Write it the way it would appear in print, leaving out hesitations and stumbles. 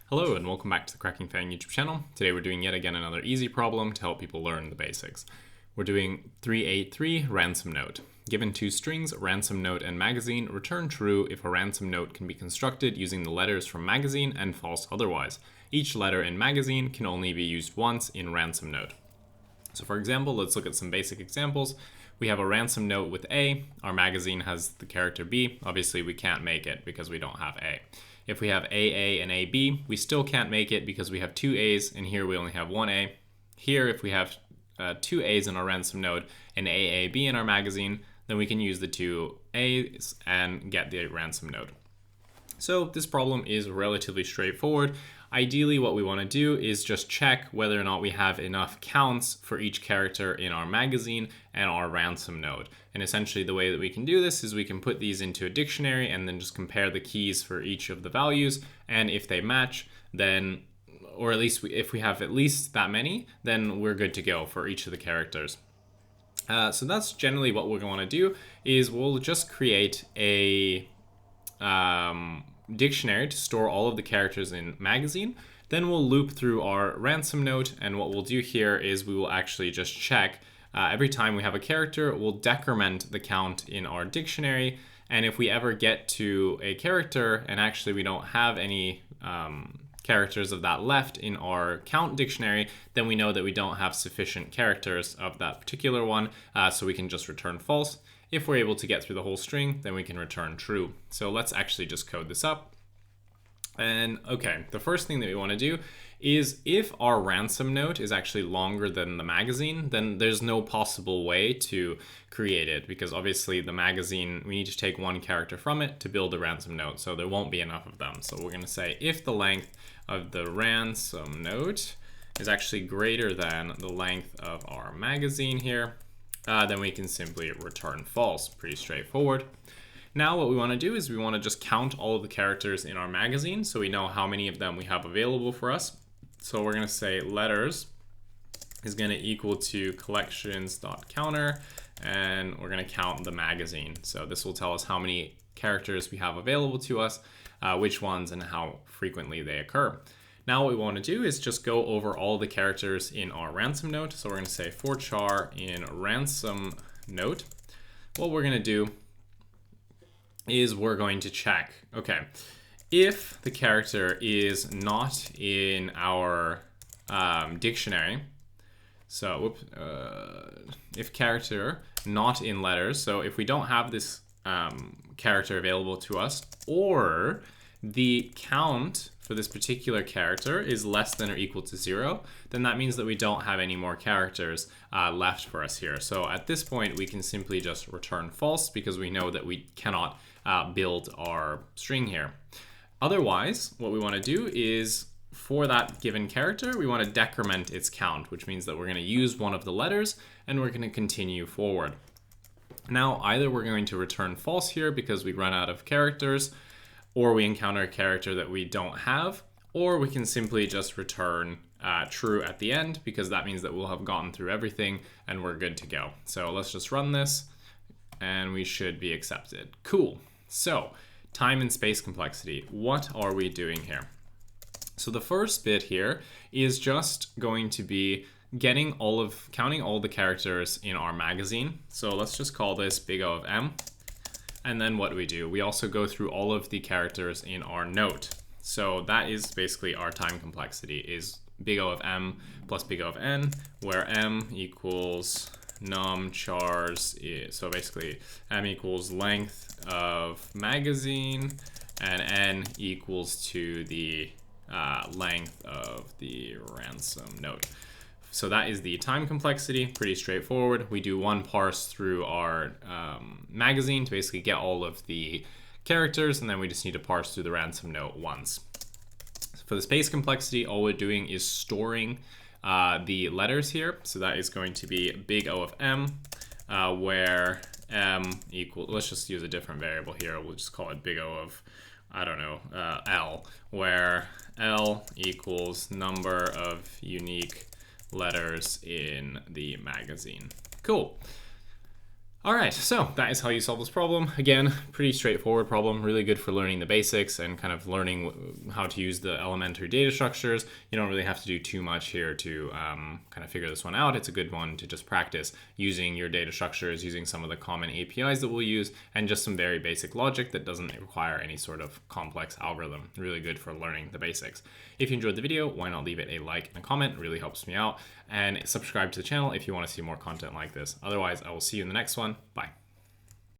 Hello and welcome back to the Cracking Fan YouTube channel. Today we're doing yet again another easy problem to help people learn the basics. We're doing 383 ransom note. Given two strings, ransom note and magazine, return true if a ransom note can be constructed using the letters from magazine and false otherwise. Each letter in magazine can only be used once in ransom note. So for example, let's look at some basic examples. We have a ransom note with A. Our magazine has the character B. Obviously we can't make it because we don't have A. If we have AA and AB, we still can't make it because we have two A's, and here we only have one A. Here, if we have two A's in our ransom node and AAB in our magazine, then we can use the two A's and get the ransom node. So this problem is relatively straightforward. Ideally, what we want to do is just check whether or not we have enough counts for each character in our magazine and our ransom node. And essentially the way that we can do this is we can put these into a dictionary and then just compare the keys for each of the values. And if they match, then, or at least if we have at least that many, then we're good to go for each of the characters. So that's generally what we're going to do is we'll just create a dictionary to store all of the characters in magazine. Then we'll loop through our ransom note, and what we'll do here is we will actually just check every time we have a character, we'll decrement the count in our dictionary, and if we ever get to a character and actually we don't have any characters of that left in our count dictionary, then we know that we don't have sufficient characters of that particular one, so we can just return false. If we're able to get through the whole string, then we can return true. So let's actually just code this up. And okay, the first thing that we want to do is if our ransom note is actually longer than the magazine, then there's no possible way to create it because obviously the magazine, we need to take one character from it to build a ransom note. So there won't be enough of them. So we're going to say if the length of the ransom note is actually greater than the length of our magazine here, then we can simply return false. Pretty straightforward. Now what we want to do is we want to just count all of the characters in our magazine so we know how many of them we have available for us. So we're going to say letters is going to equal to collections.counter, and we're going to count the magazine. So this will tell us how many characters we have available to us, which ones and how frequently they occur. Now what we want to do is just go over all the characters in our ransom note. So we're going to say for char in ransom note. What we're going to do is we're going to check, okay, if the character is not in our dictionary, so if character not in letters, so if we don't have this character available to us, or the count for this particular character is less than or equal to 0, then that means that we don't have any more characters left for us here. So at this point, we can simply just return false because we know that we cannot build our string here. Otherwise, what we want to do is for that given character, we want to decrement its count, which means that we're going to use one of the letters and we're going to continue forward. Now, either we're going to return false here because we run out of characters, or we encounter a character that we don't have, or we can simply just return true at the end because that means that we'll have gotten through everything and we're good to go. So let's just run this and we should be accepted. Cool. So time and space complexity, what are we doing here? So the first bit here is just going to be counting all the characters in our magazine. So let's just call this big O of M. And then what do? We also go through all of the characters in our note. So that is basically our time complexity is big O of M plus big O of N, where M equals num chars. So basically M equals length of magazine and N equals to the length of the ransom note. So that is the time complexity, pretty straightforward. We do one parse through our magazine to basically get all of the characters, and then we just need to parse through the ransom note once. For the space complexity, all we're doing is storing the letters here. So that is going to be big O of M, where M equals, let's just use a different variable here. We'll just call it big O of, I don't know, L, where L equals number of unique letters in the magazine. Cool. All right, so that is how you solve this problem. Again, pretty straightforward problem, really good for learning the basics and kind of learning how to use the elementary data structures. You don't really have to do too much here to kind of figure this one out. It's a good one to just practice using your data structures, using some of the common APIs that we'll use, and just some very basic logic that doesn't require any sort of complex algorithm. Really good for learning the basics. If you enjoyed the video, why not leave it a like and a comment? It really helps me out. And subscribe to the channel if you want to see more content like this. Otherwise, I will see you in the next one. Bye.